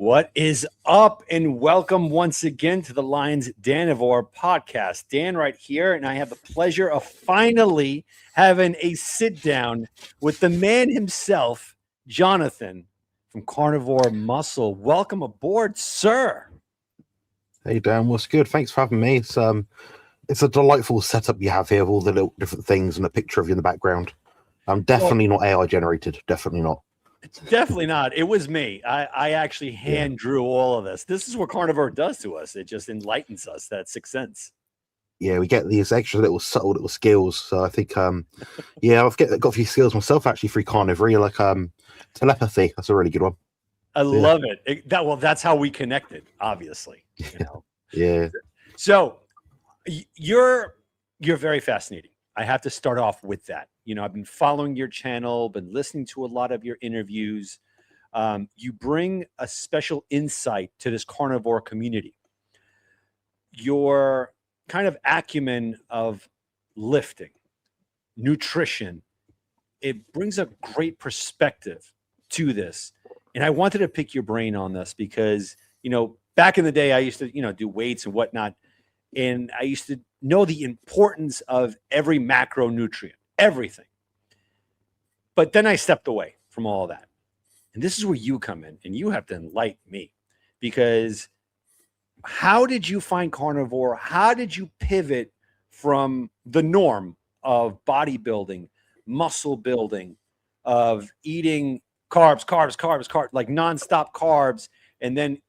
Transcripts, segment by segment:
What is up? And welcome once again to the Lions Carnivore podcast. Dan right here, and I have the pleasure of finally having a sit down with the man himself, Jonathan from Carnivore Muscle. Welcome aboard, sir. Hey Dan, what's good? Thanks for having me. It's a delightful setup you have here of all the little different things and a picture of you in the background. I'm definitely not AI generated. Definitely not. Definitely not. It was me. I actually hand drew all of this. This is what Carnivore does to us. It just enlightens us, that sixth sense. Yeah, we get these extra little subtle little skills. So I think, I've got a few skills myself actually through Carnivore, like telepathy. That's a really good one. I love it. That's how we connected, obviously. You know? Yeah. So you're very fascinating. I have to start off with that. You know, I've been following your channel, been listening to a lot of your interviews. You bring a special insight to this carnivore community. Your kind of acumen of lifting, nutrition, it brings a great perspective to this. And I wanted to pick your brain on this because, you know, back in the day, I used to, do weights and whatnot. And I used to know the importance of every macronutrient, everything. But then I stepped away from all that. And this is where you come in, and you have to enlighten me. Because how did you find carnivore? How did you pivot from the norm of bodybuilding, muscle building, of eating carbs, like nonstop carbs, and then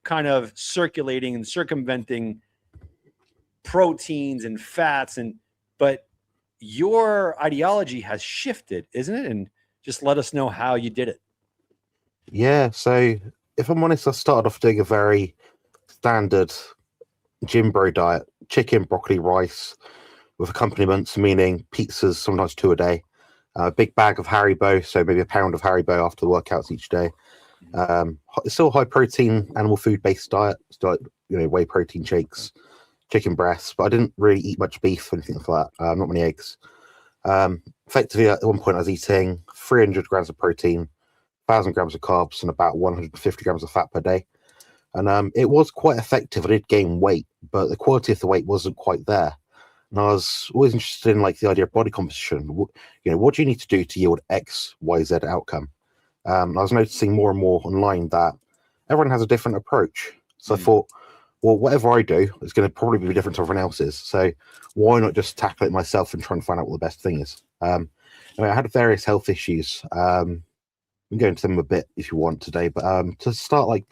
kind of circulating and circumventing proteins and fats, but your ideology has shifted, isn't it? And just let us know how you did it. Yeah, so if I'm honest, I started off doing a very standard gym bro diet: chicken, broccoli, rice, with accompaniments, meaning pizzas, sometimes 2 a day, a big bag of Haribo, so maybe a pound of Haribo after the workouts each day. It's still a high protein, animal food based diet, so whey protein shakes, chicken breasts, but I didn't really eat much beef or anything like that. Not many eggs. Effectively, at one point, I was eating 300 grams of protein, 1,000 grams of carbs, and about 150 grams of fat per day. And it was quite effective. I did gain weight, but the quality of the weight wasn't quite there. And I was always interested in the idea of body composition. What do you need to do to yield X, Y, Z outcome? I was noticing more and more online that everyone has a different approach. So I thought, well, whatever I do is going to probably be different to everyone else's. So why not just tackle it myself and try and find out what the best thing is? I had various health issues. We can go into them a bit if you want today, but to start,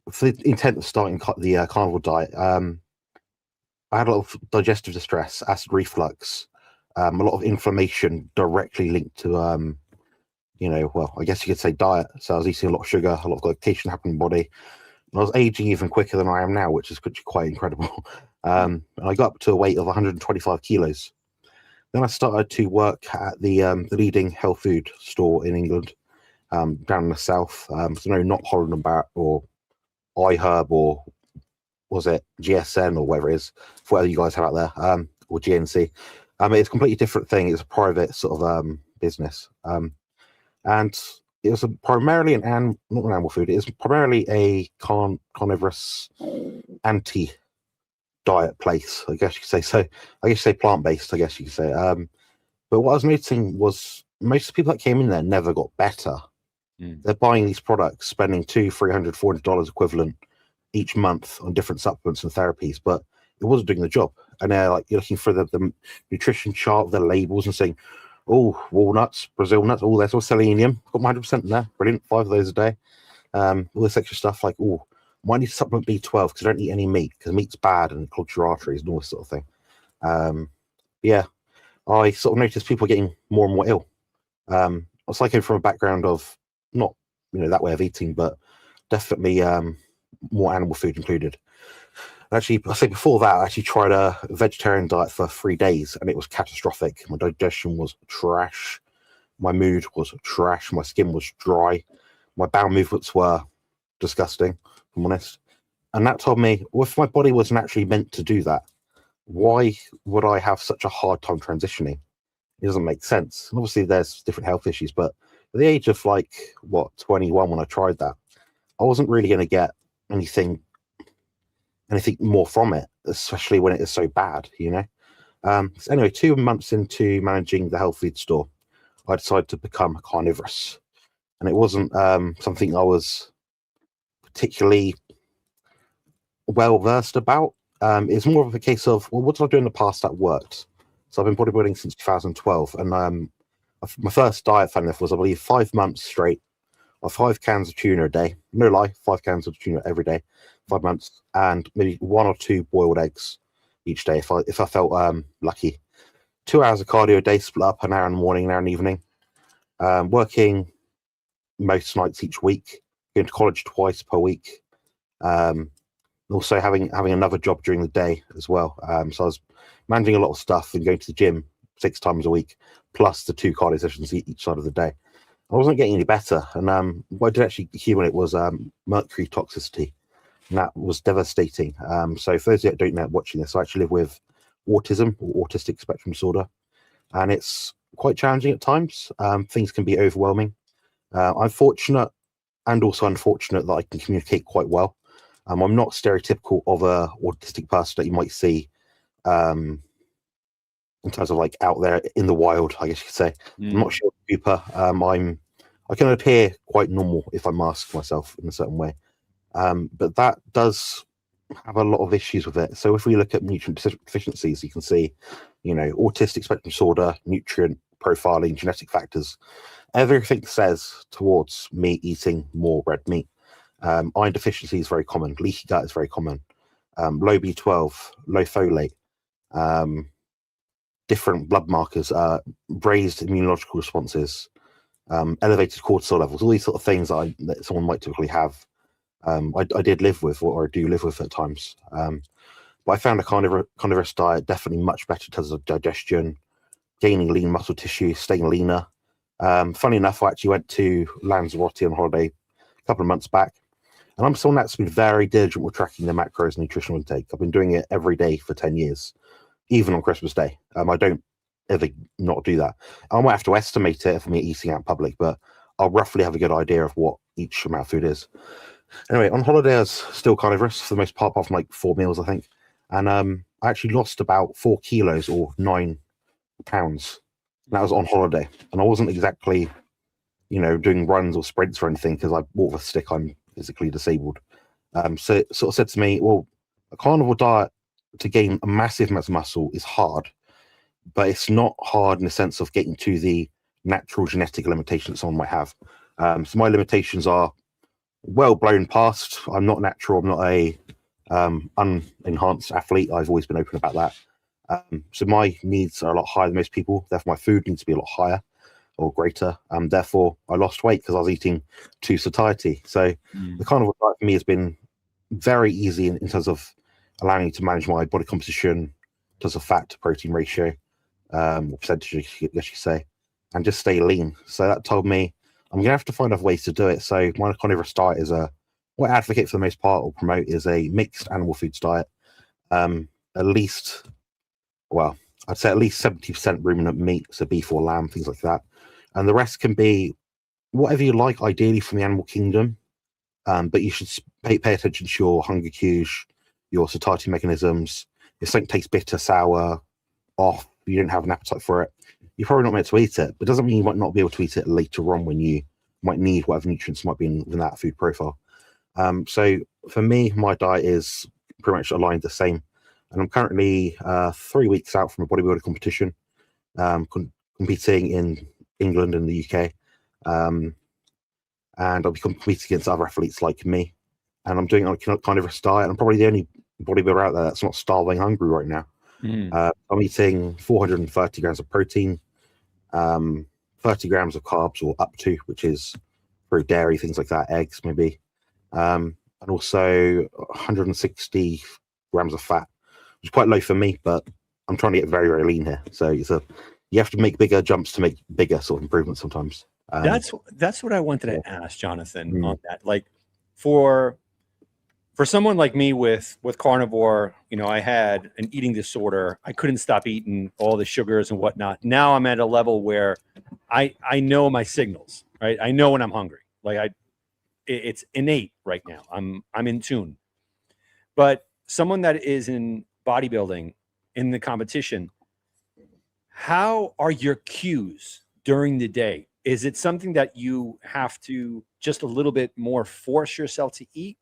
for the intent of starting the carnivore diet, I had a lot of digestive distress, acid reflux, a lot of inflammation directly linked to, I guess you could say diet. So I was eating a lot of sugar, a lot of glycation happening in the body. And I was aging even quicker than I am now, which is quite incredible. And I got up to a weight of 125 kilos. Then I started to work at the leading health food store in England, down in the south. So no, not Holland and Barrett or iHerb, or was it GSN or whatever it is, whatever you guys have out there, or GNC. It's a completely different thing. It's a private sort of business. And it was primarily not an animal food. It was primarily a carnivorous anti-diet place, I guess you could say. So I guess you say plant-based, I guess you could say. But what I was noticing was most of the people that came in there never got better. They're buying these products, spending $200, $300, $400 equivalent each month on different supplements and therapies, but it wasn't doing the job. And they're you're looking for the nutrition chart of their labels and saying, oh, walnuts, Brazil nuts, all there's all selenium, got my 100% in there, brilliant, 5 of those a day. All this extra stuff might need to supplement B12 because I don't eat any meat because meat's bad and it clogs your arteries and all this sort of thing. I sort of noticed people getting more and more ill. I came from a background of not that way of eating, but definitely more animal food included. Actually, I say before that, I actually tried a vegetarian diet for 3 days, and it was catastrophic. My digestion was trash. My mood was trash. My skin was dry. My bowel movements were disgusting, if I'm honest. And that told me, well, if my body wasn't actually meant to do that, why would I have such a hard time transitioning? It doesn't make sense. And obviously, there's different health issues, but at the age of 21 when I tried that, I wasn't really going to get anything more from it, especially when it is so bad, you know. So anyway, 2 months into managing the health food store, I decided to become carnivorous, and it wasn't something I was particularly well versed about. It's more of a case of, well, what did I do in the past that worked? So I've been bodybuilding since 2012, and my first diet, funny enough, was, I believe, 5 months straight of 5 cans of tuna a day. No lie, 5 cans of tuna every day, 5 months, and maybe 1 or 2 boiled eggs each day if I felt lucky. 2 hours of cardio a day, split up, an hour in the morning, an hour in the evening. Working most nights each week, going to college twice per week. Also having another job during the day as well. So I was managing a lot of stuff and going to the gym 6 times a week, plus the 2 cardio sessions each side of the day. I wasn't getting any better, and what I did actually accumulate was mercury toxicity, and that was devastating. So for those that don't know watching this, I actually live with autism, or autistic spectrum disorder, and it's quite challenging at times. Things can be overwhelming. I'm fortunate and also unfortunate that I can communicate quite well. I'm not stereotypical of a autistic person that you might see in terms of like out there in the wild, I guess you could say. I'm not sure Cooper. I can appear quite normal if I mask myself in a certain way. But that does have a lot of issues with it. So if we look at nutrient deficiencies, you can see, you know, autistic spectrum disorder, nutrient profiling, genetic factors, everything says towards me eating more red meat. Iron deficiency is very common. Leaky gut is very common. Low B12, low folate, different blood markers, raised immunological responses, elevated cortisol levels, all these sort of things that someone might typically have. I did live with, or I do live with at times. But I found a carnivorous diet definitely much better in terms of digestion, gaining lean muscle tissue, staying leaner. Funny enough, I actually went to Lanzarote on holiday a couple of months back, and I'm someone that's been very diligent with tracking the macros and nutritional intake. I've been doing it every day for 10 years, even on Christmas Day. I don't ever not do that. I might have to estimate it for me eating out in public, but I'll roughly have a good idea of what each amount of food is. Anyway, on holiday, I was still carnivorous for the most part, apart from like 4 meals, I think. And I actually lost about 4 kilos or 9 pounds. And that was on holiday. And I wasn't exactly, you know, doing runs or sprints or anything because I walk with a stick. I'm physically disabled. So it sort of said to me, well, a carnivore diet to gain a massive amount of muscle is hard, but it's not hard in the sense of getting to the natural genetic limitations someone might have. So my limitations are well blown past. I'm not natural. I'm not a unenhanced athlete. I've always been open about that. So my needs are a lot higher than most people. Therefore, my food needs to be a lot higher or greater. Therefore, I lost weight because I was eating to satiety. So the carnivore diet for me has been very easy in terms of allowing me to manage my body composition, in terms of fat to protein ratio, or percentage, I guess you say, and just stay lean. So that told me I'm going to have to find other ways to do it. So my carnivorous diet is what I advocate for the most part or promote is a mixed animal foods diet. At least, well, I'd say at least 70% ruminant meat, so beef or lamb, things like that. And the rest can be whatever you like, ideally from the animal kingdom. But you should pay attention to your hunger cues, your satiety mechanisms. If something tastes bitter, sour, off, you don't have an appetite for it, you're probably not meant to eat it. But it doesn't mean you might not be able to eat it later on when you might need whatever nutrients might be in that food profile. So for me, my diet is pretty much aligned the same. And I'm currently 3 weeks out from a bodybuilding competition, competing in England and the UK. And I'll be competing against other athletes like me. And I'm doing it on kind of a diet. I'm probably the only bodybuilder out there that's not starving hungry right now. I'm eating 430 grams of protein, 30 grams of carbs or up to, which is through dairy, things like that, eggs maybe, and also 160 grams of fat, which is quite low for me, but I'm trying to get very, very lean here. So you have to make bigger jumps to make bigger sort of improvements sometimes. That's what I wanted to ask, Jonathan, on that. Like for someone like me with carnivore, you know, I had an eating disorder. I couldn't stop eating all the sugars and whatnot. Now I'm at a level where I know my signals, right? I know when I'm hungry. Like it's innate right now. I'm in tune. But someone that is in bodybuilding in the competition, how are your cues during the day? Is it something that you have to just a little bit more force yourself to eat,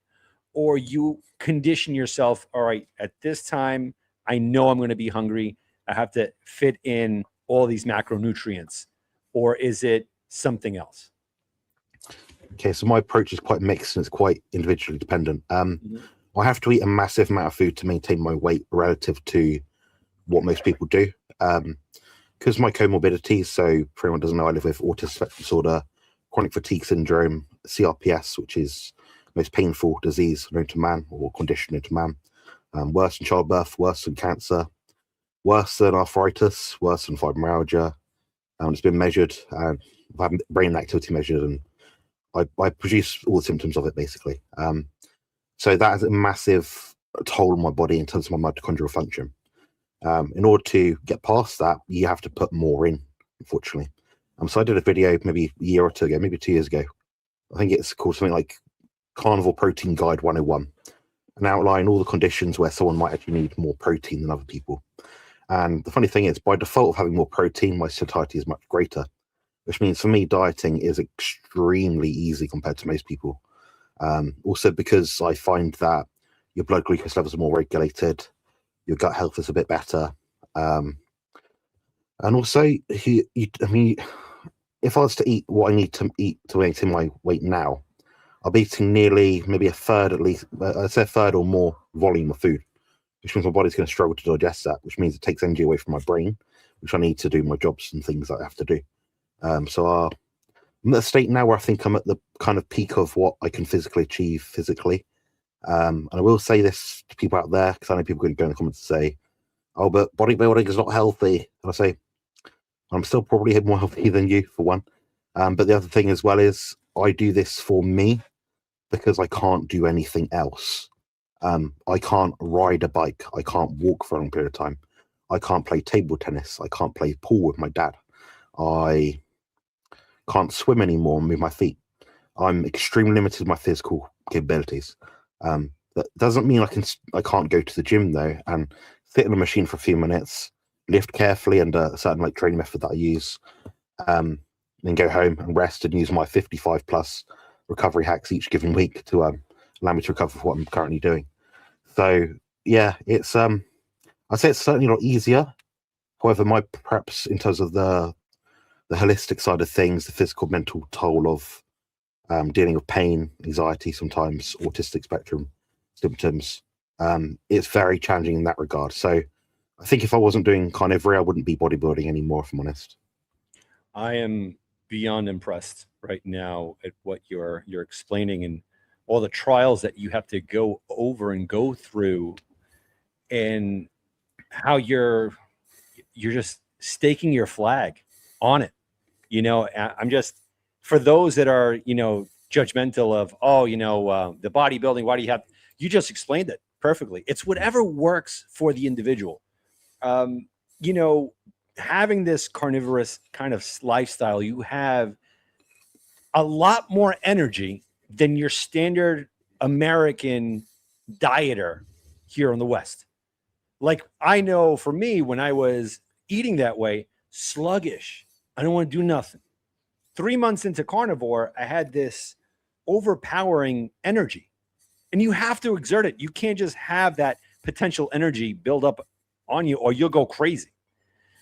or you condition yourself? All right, at this time, I know I'm going to be hungry. I have to fit in all these macronutrients, or is it something else? Okay, so my approach is quite mixed and it's quite individually dependent. Mhm. I have to eat a massive amount of food to maintain my weight relative to what most people do. Because my comorbidities, so for anyone who doesn't know, I live with autism spectrum disorder, chronic fatigue syndrome, CRPS, which is the most painful disease known to man or condition known to man. Worse than childbirth, worse than cancer, worse than arthritis, worse than fibromyalgia. It's been measured, and I've had brain activity measured, and I produce all the symptoms of it basically. So that has a massive toll on my body in terms of my mitochondrial function. In order to get past that, you have to put more in, unfortunately. So I did a video maybe a year or two ago, maybe 2 years ago. I think it's called something like Carnivore Protein Guide 101, and outline all the conditions where someone might actually need more protein than other people. And the funny thing is, by default of having more protein, my satiety is much greater, which means for me, dieting is extremely easy compared to most people. Also because I find that your blood glucose levels are more regulated, your gut health is a bit better. And also, I mean, if I was to eat what I need to eat to maintain my weight now, I'll be eating nearly maybe a third, at least, I'd say a third or more volume of food, which means my body's going to struggle to digest that, which means it takes energy away from my brain, which I need to do my jobs and things that I have to do. So I'm at a state now where I think I'm at the kind of peak of what I can physically achieve physically. And I will say this to people out there, because I know people can go in the comments and say, oh, but bodybuilding is not healthy. And I say, I'm still probably more healthy than you, for one. But the other thing as well is I do this for me because I can't do anything else. I can't ride a bike. I can't walk for a long period of time. I can't play table tennis. I can't play pool with my dad. I can't swim anymore and move my feet. I'm extremely limited in my physical capabilities. That doesn't mean I can't go to the gym though and sit in a machine for a few minutes, lift carefully under a certain like training method that I use, then go home and rest and use my 55 plus recovery hacks each given week to allow me to recover for what I'm currently doing. So yeah, it's I'd say it's certainly not easier. However, my perhaps in terms of the holistic side of things, the physical mental toll of dealing with pain, anxiety, sometimes autistic spectrum symptoms, it's very challenging in that regard. So I think if I wasn't doing Carnivore, I wouldn't be bodybuilding anymore, if I'm honest. I am beyond impressed right now at what you're explaining and all the trials that you have to go over and go through, and how you're just staking your flag on it. I'm just, for those that are judgmental of, oh, the bodybuilding, why do you have, you just explained it perfectly. It's whatever works for the individual. um Having this carnivorous kind of lifestyle, you have a lot more energy than your standard American dieter here in the West. Like, I know for me, when I was eating that way, sluggish, I don't want to do nothing. 3 months into carnivore, I had this overpowering energy, and you have to exert it. You can't just have that potential energy build up on you, or you'll go crazy.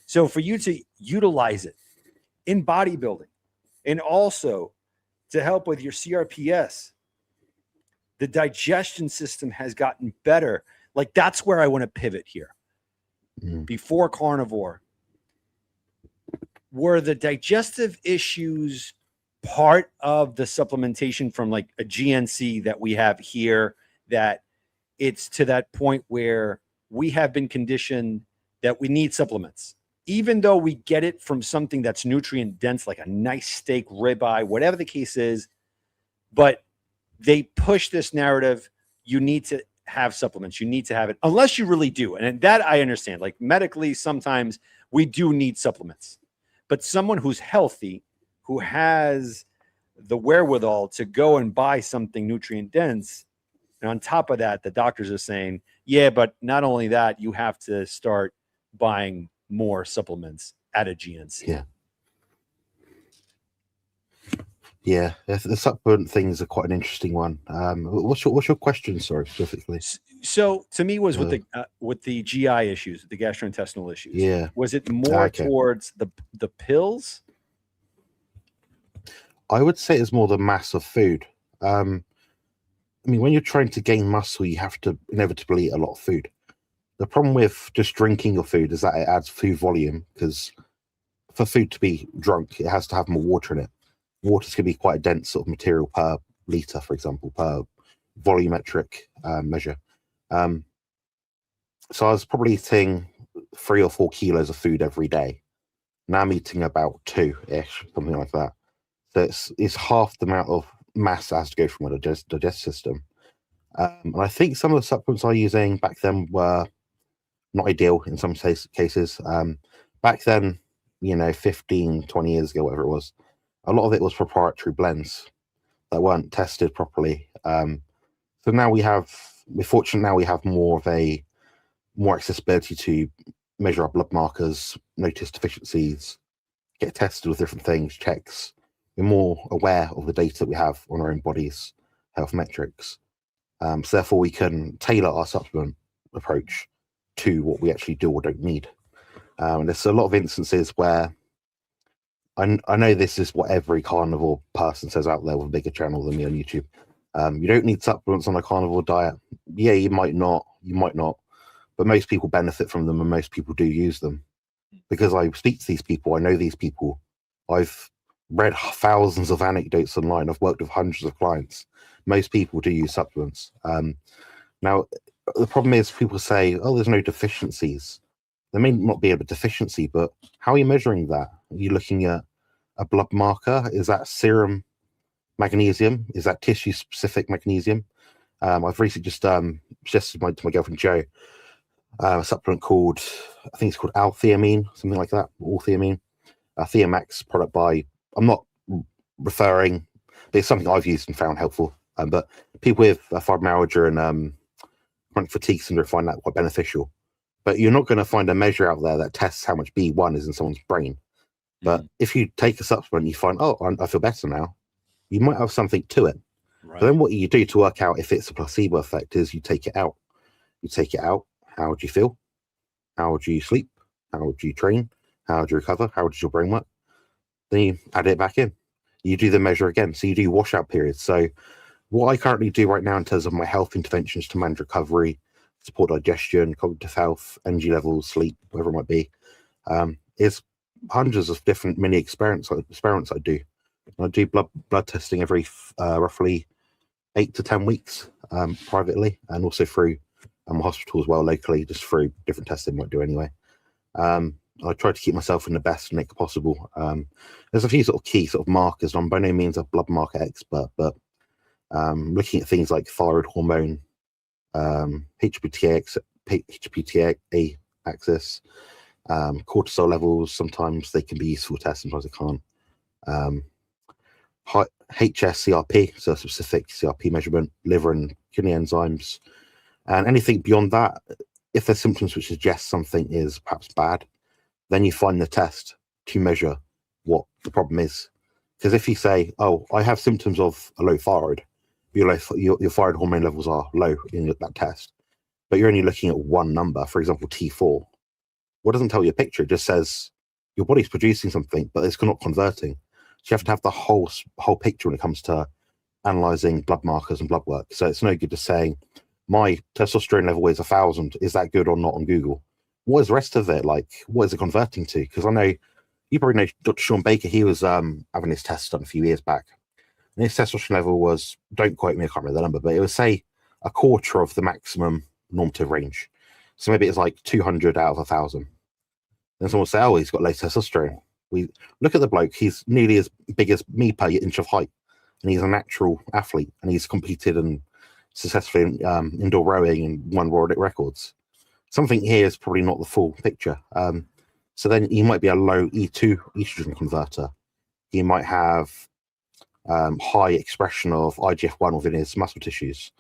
So for you to utilize it in bodybuilding, and also to help with your CRPS, the digestion system has gotten better. Like, that's where I want to pivot here. Before carnivore, were the digestive issues part of the supplementation from like a GNC that we have here, that it's to that point where we have been conditioned that we need supplements, even though we get it from something that's nutrient dense, like a nice steak, ribeye, whatever the case is? But they push this narrative, you need to have supplements, you need to have it, unless you really do. And that I understand, like medically, sometimes we do need supplements. But someone who's healthy, who has the wherewithal to go and buy something nutrient dense. And on top of that, the doctors are saying, yeah, but not only that, you have to start buying more supplements at a GNC. Yeah. Yeah, the supplement things are quite an interesting one. What's your question, sorry, specifically? So to me, was with the GI issues, the gastrointestinal issues. Yeah. Was it more towards the pills? I would say it's more the mass of food. I mean, when you're trying to gain muscle, you have to inevitably eat a lot of food. The problem with just drinking your food is that it adds food volume, because for food to be drunk, it has to have more water in it. Water's going to be quite a dense sort of material per liter, for example, per volumetric measure. So I was probably eating 3 or 4 kilos of food every day. Now I'm eating about 2-ish, something like that. So it's half the amount of mass that has to go from my digestive system. And I think some of the supplements I was using back then were not ideal in some cases. Back then, 15, 20 years ago, whatever it was, a lot of it was proprietary blends that weren't tested properly. So now we're fortunate now we have more accessibility to measure our blood markers, notice deficiencies, get tested with different things, checks. We're more aware of the data that we have on our own bodies, health metrics. So therefore we can tailor our supplement approach to what we actually do or don't need. There's a lot of instances where I know this is what every carnivore person says out there with a bigger channel than me on YouTube. You don't need supplements on a carnivore diet. Yeah, you might not, but most people benefit from them and most people do use them. Because I speak to these people, I know these people, I've read thousands of anecdotes online, I've worked with hundreds of clients. Most people do use supplements. Now, the problem is people say, oh, there's no deficiencies. There may not be a deficiency, but how are you measuring that? Are you looking at a blood marker? Is that serum magnesium? Is that tissue-specific magnesium? I've recently just suggested to my girlfriend Jo a supplement called, I think it's called L-theamine, something like that, or theamine, a Theamax product by, I'm not referring, but it's something I've used and found helpful. But people with fibromyalgia and chronic fatigue syndrome find that quite beneficial. But you're not going to find a measure out there that tests how much B1 is in someone's brain. But if you take a supplement, you find, oh, I feel better now. You might have something to it. Right. But then what you do to work out if it's a placebo effect is you take it out. You take it out. How do you feel? How do you sleep? How do you train? How do you recover? How does your brain work? Then you add it back in. You do the measure again. So you do washout periods. So what I currently do right now in terms of my health interventions to manage recovery, support digestion, cognitive health, energy levels, sleep, whatever it might be, is hundreds of different mini experiments I do. I do blood testing every roughly 8 to 10 weeks privately, and also through my hospital as well locally, just through different testing I might do anyway. I try to keep myself in the best nick possible. There's a few sort of key sort of markers. I'm by no means a blood marker expert, but looking at things like thyroid hormone, HPTA axis, cortisol levels, sometimes they can be useful tests, sometimes they can't. HSCRP, so a specific CRP measurement, liver and kidney enzymes, and anything beyond that, if there's symptoms which suggest something is perhaps bad, then you find the test to measure what the problem is. Because if you say, oh, I have symptoms of a low thyroid, your thyroid hormone levels are low in that test, but you're only looking at one number, for example, T4. What doesn't tell you a picture? It just says your body's producing something, but it's not converting. So you have to have the whole picture when it comes to analyzing blood markers and blood work. So it's no good just saying my testosterone level is 1,000. Is that good or not on Google? What is the rest of it like? What is it converting to? Because I know you probably know Dr. Sean Baker. He was having his tests done a few years back, and his testosterone level was, don't quote me, I can't remember the number, but it was say a quarter of the maximum normative range. So maybe it's like 200 out of 1,000. Then someone will say, oh, he's got low testosterone. We look at the bloke, he's nearly as big as me per inch of height, and he's a natural athlete, and he's competed and successfully in indoor rowing and won world records. Something here is probably not the full picture. So then he might be a low E2 estrogen converter. He might have high expression of IGF-1 within his muscle tissues?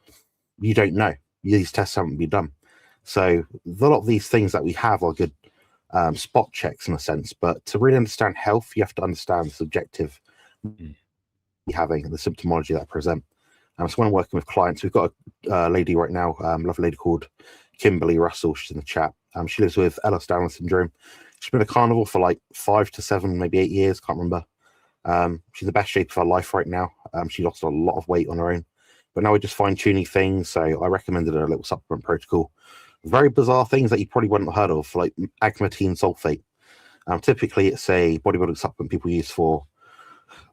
You don't know. These tests haven't been done. So a lot of these things that we have are good spot checks in a sense, but to really understand health, you have to understand the subjective having and the symptomology that present. So when I'm working with clients, we've got a lady right now, lovely lady called Kimberly Russell. She's in the chat. She lives with Ehlers-Danlos syndrome. She's been a carnivore for like 5 to 7, maybe 8 years. Can't remember. She's in the best shape of her life right now. She lost a lot of weight on her own, but now we're just fine tuning things. So I recommended her a little supplement protocol. Very bizarre things that you probably wouldn't have heard of, like agmatine sulfate. Typically, it's a bodybuilding supplement people use for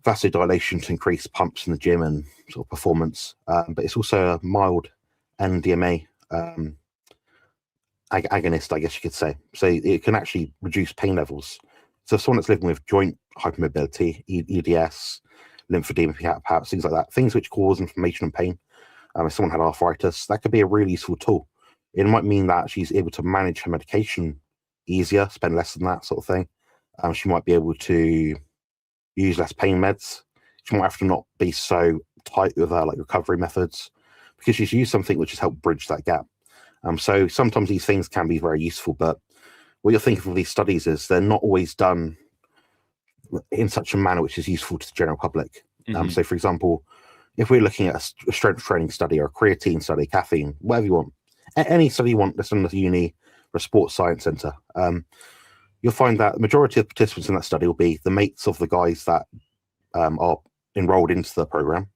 vasodilation to increase pumps in the gym and sort of performance. But it's also a mild NDMA agonist, I guess you could say. So it can actually reduce pain levels. So someone that's living with joint hypermobility, EDS, lymphedema, perhaps things like that, things which cause inflammation and pain. If someone had arthritis, that could be a really useful tool. It might mean that she's able to manage her medication easier, spend less than that sort of thing. She might be able to use less pain meds. She might have to not be so tight with her like recovery methods because she's used something which has helped bridge that gap. So sometimes these things can be very useful, but what you're thinking of these studies is they're not always done in such a manner which is useful to the general public. So, for example, if we're looking at a strength training study or a creatine study, caffeine, whatever you want, any study you want that's in the uni or a sports science center, you'll find that the majority of participants in that study will be the mates of the guys that are enrolled into the program.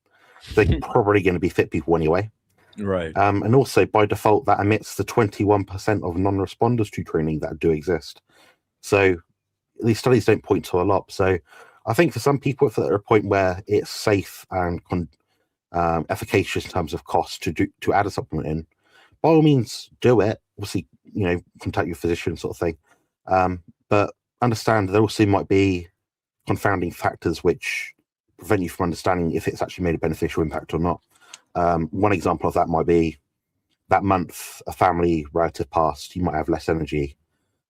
They're probably going to be fit people anyway. Right. And also, by default, that emits the 21% of non-responders to training that do exist. So these studies don't point to a lot. So I think for some people, if they're at a point where it's safe and efficacious in terms of cost to add a supplement in, by all means, do it. Obviously, contact your physician sort of thing. But understand there also might be confounding factors which prevent you from understanding if it's actually made a beneficial impact or not. One example of that might be that month a family relative passed, you might have less energy.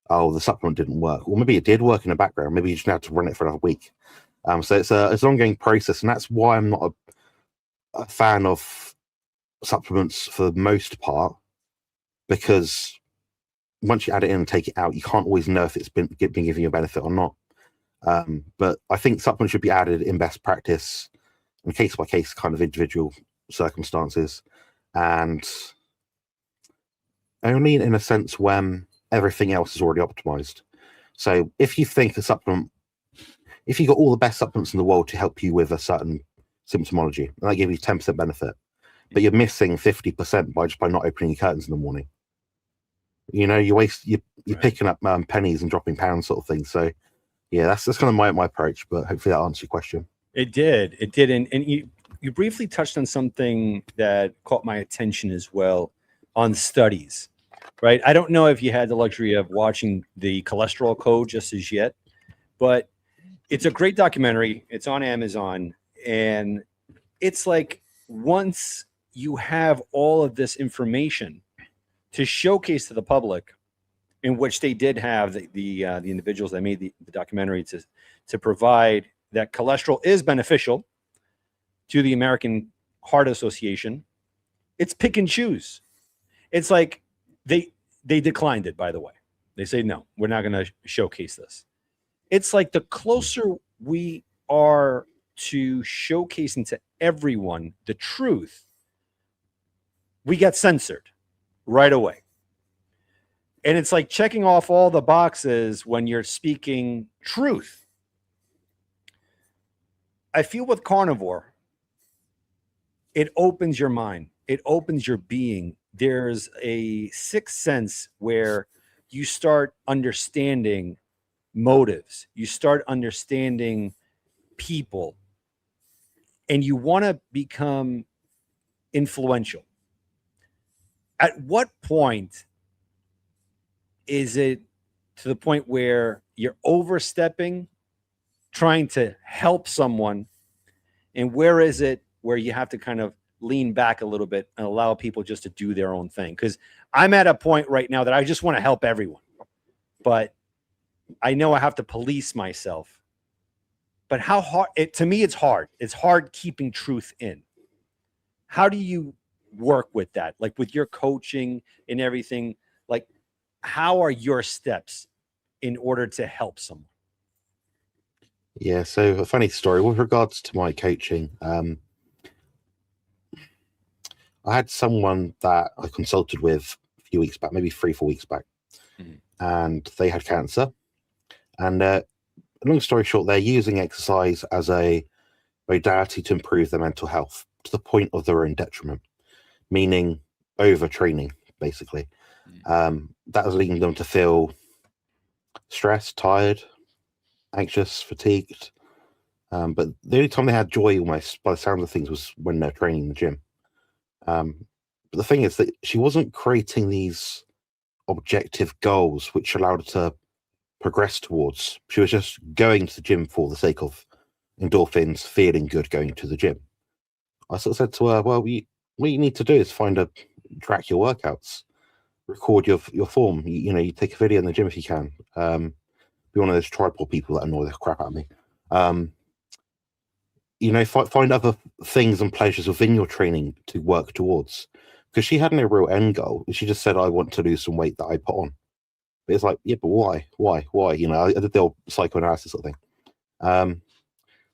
Oh, the supplement didn't work. Or maybe it did work in the background. Maybe you just had to run it for another week. So it's an ongoing process, and that's why I'm not a fan of supplements for the most part, because once you add it in and take it out, you can't always know if it's been giving you a benefit or not. But I think supplements should be added in best practice, in case by case kind of individual circumstances, and only in a sense when everything else is already optimized. So if you think a supplement, if you got all the best supplements in the world to help you with a certain symptomology, and they give you 10% benefit, but you're missing 50% by not opening your curtains in the morning, you're right. Picking up pennies and dropping pounds sort of thing. So yeah, that's kind of my approach, but hopefully that answers your question. It did. And you briefly touched on something that caught my attention as well, on studies, right? I don't know if you had the luxury of watching the Cholesterol Code just as yet, but it's a great documentary. It's on Amazon, and it's like once you have all of this information to showcase to the public, in which they did have the individuals that made the documentary to provide that cholesterol is beneficial to the American Heart Association. It's pick and choose. It's like they declined it, by the way. They say, no, we're not going to showcase this. It's like the closer we are to showcasing to everyone the truth, we get censored right away. And it's like checking off all the boxes when you're speaking truth. I feel with Carnivore, it opens your mind. It opens your being. There's a sixth sense where you start understanding motives. You start understanding people. And you want to become influential. At what point is it to the point where you're overstepping, trying to help someone? And where is it where you have to kind of lean back a little bit and allow people just to do their own thing? Because I'm at a point right now that I just want to help everyone, but I know I have to police myself but how hard to me it's hard. It's hard keeping truth in. How do you work with that? Like with your coaching and everything, like how are your steps in order to help someone? Yeah, so a funny story with regards to my coaching. I had someone that I consulted with a few weeks back, maybe 3-4 weeks back, and they had cancer. And long story short, they're using exercise as a modality to improve their mental health to the point of their own detriment, meaning overtraining, basically. That was leading them to feel stressed, tired, anxious, fatigued. But the only time they had joy, almost by the sound of things, was when they're training in the gym. But the thing is that she wasn't creating these objective goals which allowed her to progress towards. She was just going to the gym for the sake of endorphins, feeling good going to the gym. I sort of said to her, well, what you need to do is track your workouts, record your form. You take a video in the gym if you can. Be one of those tripod people that annoy the crap out of me. Find other things and pleasures within your training to work towards. Because she had no real end goal. She just said, I want to lose some weight that I put on. But it's like, yeah, but why? I did the old psychoanalysis sort of thing. At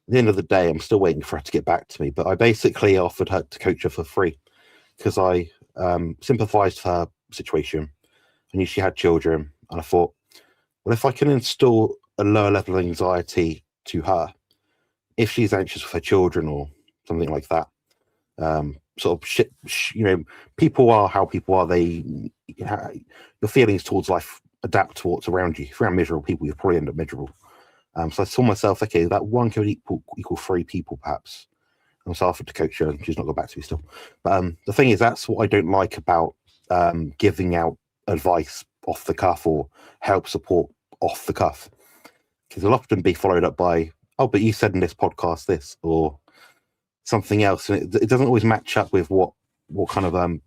the end of the day, I'm still waiting for her to get back to me. But I basically offered her to coach her for free because I sympathized with her situation. I knew she had children. And I thought, well, if I can instill a lower level of anxiety to her, if she's anxious with her children or something like that, people are how people are. Your feelings towards life adapt to what's around you. If you're around miserable people, you'll probably end up miserable. So I saw myself, okay, that one could equal 3 people perhaps. And so I offered to coach her, and she's not got back to me still. But the thing is, that's what I don't like about giving out advice off the cuff or help support off the cuff, because it'll often be followed up by, oh, but you said in this podcast this or something else, and it doesn't always match up with what kind of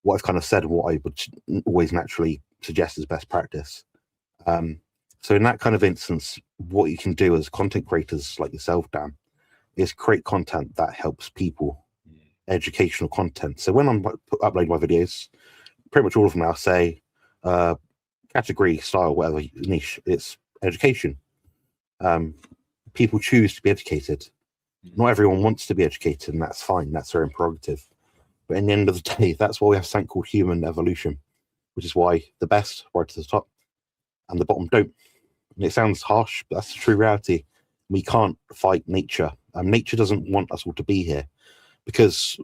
what I've kind of said and what I would always naturally suggest as best practice. So in that kind of instance, what you can do as content creators like yourself, Dan, is create content that helps people, educational content. So when I'm uploading my videos, pretty much all of them now say category, style, whatever niche, it's education. People choose to be educated. Not everyone wants to be educated, and that's fine. That's their own prerogative. But in the end of the day, that's why we have something called human evolution, which is why the best right to the top and the bottom don't. And it sounds harsh, but that's the true reality. We can't fight nature. Nature doesn't want us all to be here because,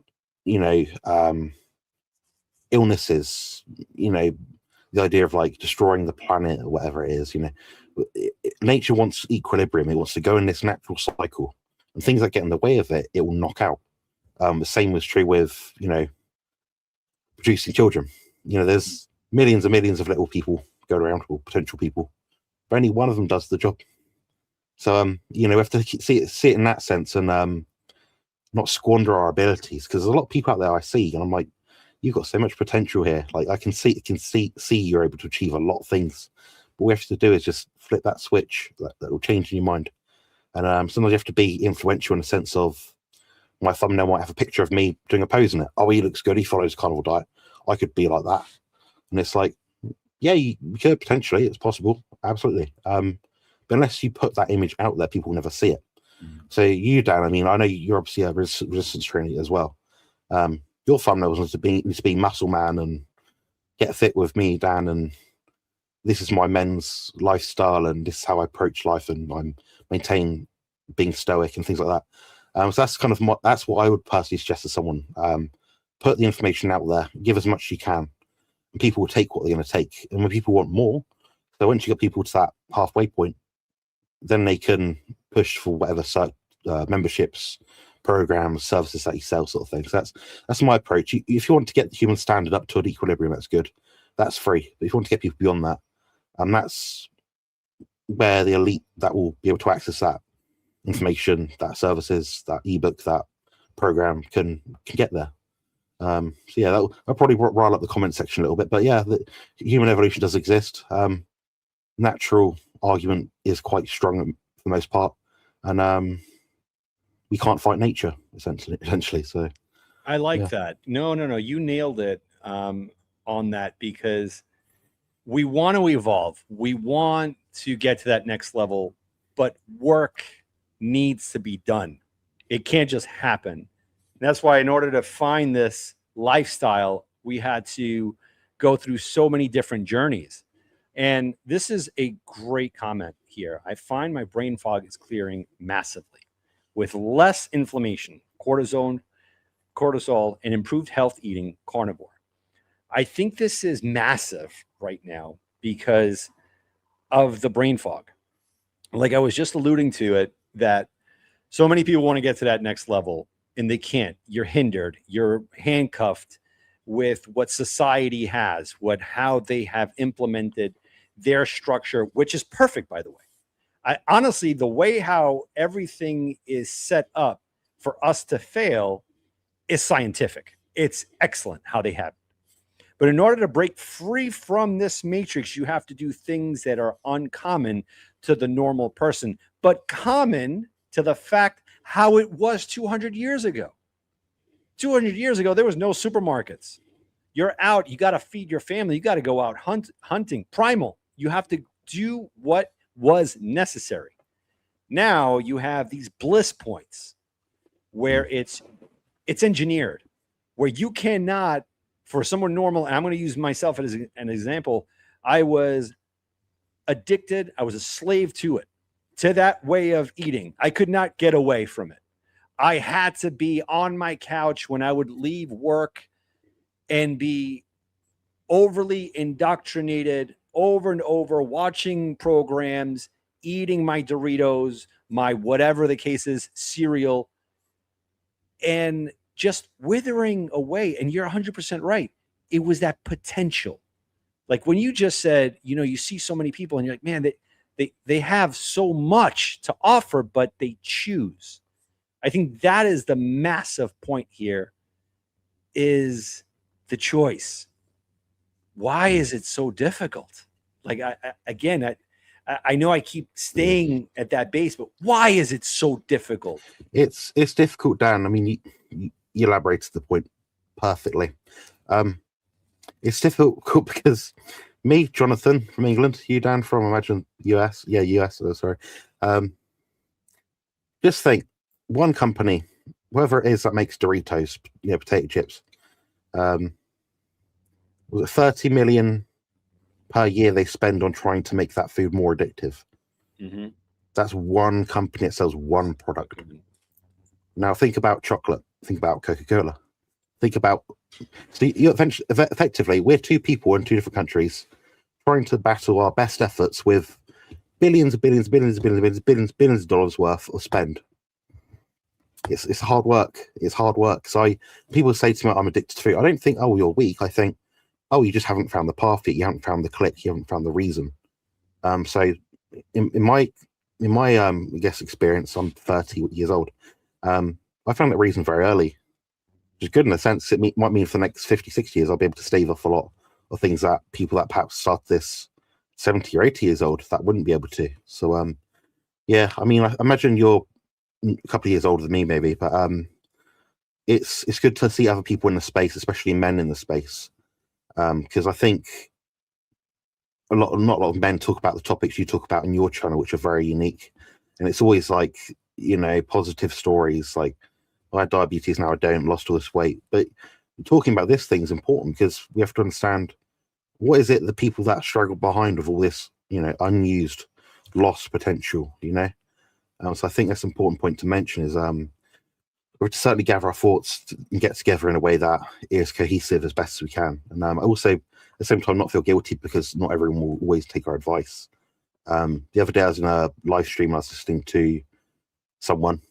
illnesses, the idea of like destroying the planet or whatever it is, nature wants equilibrium. It wants to go in this natural cycle, and things that get in the way of it, it will knock out. The same was true with, producing children. There's millions and millions of little people go around, or potential people, but only one of them does the job. So, we have to see it in that sense and not squander our abilities, because there's a lot of people out there I see, and I'm like, you've got so much potential here. Like I can see you're able to achieve a lot of things. But what we have to do is just flip that switch that will change in your mind. And sometimes you have to be influential in the sense of, my thumbnail might have a picture of me doing a pose in it. Oh, he looks good. He follows a carnivore diet. I could be like that. And it's like, yeah, you could potentially. It's possible. Absolutely. But unless you put that image out there, people will never see it. So you, Dan, I mean, I know you're obviously a resistance trainer as well. Your thumbnail was to be muscle man and get fit with me, Dan, and this is my men's lifestyle, and this is how I approach life, and I'm maintain being stoic and things like that. So that's kind of that's what I would personally suggest to someone. Put the information out there, give as much as you can, and people will take what they're going to take. And when people want more, so once you get people to that halfway point, then they can push for whatever memberships, programs, services that you sell, sort of thing. So that's my approach. If you want to get the human standard up to an equilibrium, that's good. That's free. But if you want to get people beyond that, that's where the elite that will be able to access that information, that services, that ebook, that program can get there. So yeah, I'll probably rile up the comment section a little bit, but yeah, the human evolution does exist. Natural argument is quite strong for the most part. and we can't fight nature essentially. So I like Yeah. that. No. You nailed it on that, because we want to evolve. We want to get to that next level, but work needs to be done. It can't just happen. That's why, in order to find this lifestyle, we had to go through so many different journeys. And this is a great comment here. I find my brain fog is clearing massively with less inflammation, cortisol, and improved health eating carnivore. I think this is massive right now because of the brain fog. Like I was just alluding to it, that so many people want to get to that next level and they can't. You're hindered, you're handcuffed with what society has, how they have implemented their structure, which is perfect, by the way. I honestly, the way how everything is set up for us to fail is scientific. It's excellent how they have it. But in order to break free from this matrix, you have to do things that are uncommon to the normal person, but common to the fact how it was 200 years ago. 200 years ago, there was no supermarkets. You're out, you got to feed your family, you got to go out hunting, primal. You have to do what was necessary. Now you have these bliss points where it's engineered, where you cannot, for someone normal, and I'm going to use myself as an example, I was addicted, I was a slave to that way of eating. I could not get away from it. I had to be on my couch when I would leave work and be overly indoctrinated over and over, watching programs, eating my Doritos, my whatever the case is, cereal, and just withering away. And you're 100% right. It was that potential. Like when you just said, you see so many people and you're like, man, they have so much to offer, but they choose. I think that is the massive point here, is the choice. Why is it so difficult? Like, I know I keep staying at that base, but why is it so difficult? It's difficult, Dan. I mean, you elaborated the point perfectly. It's difficult because me, Jonathan from England, you, Dan, from, imagine, US. Yeah, US. Sorry. Just think, one company, whoever it is that makes Doritos, potato chips, was it 30 million per year they spend on trying to make that food more addictive? Mm-hmm. That's one company that sells one product. Mm-hmm. Now think about chocolate. Think about Coca-Cola. Think about, so effectively, we're two people in two different countries trying to battle our best efforts with billions of dollars worth of spend. It's hard work. It's hard work. So people say to me, I'm addicted to food. I don't think, oh, you're weak. I think, oh, you just haven't found the path yet. You haven't found the click. You haven't found the reason. So in my I guess experience, I'm 30 years old. I found that reason very early, which is good in a sense. It might mean for the next 50, 60 years, I'll be able to stave off a lot of things that people that perhaps start this 70 or 80 years old, that wouldn't be able to. So, yeah, I mean, I imagine you're a couple of years older than me, maybe, but it's good to see other people in the space, especially men in the space, because I think not a lot of men talk about the topics you talk about in your channel, which are very unique, and it's always like, positive stories like, I had diabetes, now I don't, lost all this weight. But talking about this thing is important because we have to understand, what is it the people that struggle behind with all this, unused, lost potential, so I think that's an important point to mention, is we have to certainly gather our thoughts and get together in a way that is cohesive as best as we can. And also, at the same time, not feel guilty because not everyone will always take our advice. The other day, I was in a live stream, I was listening to someone,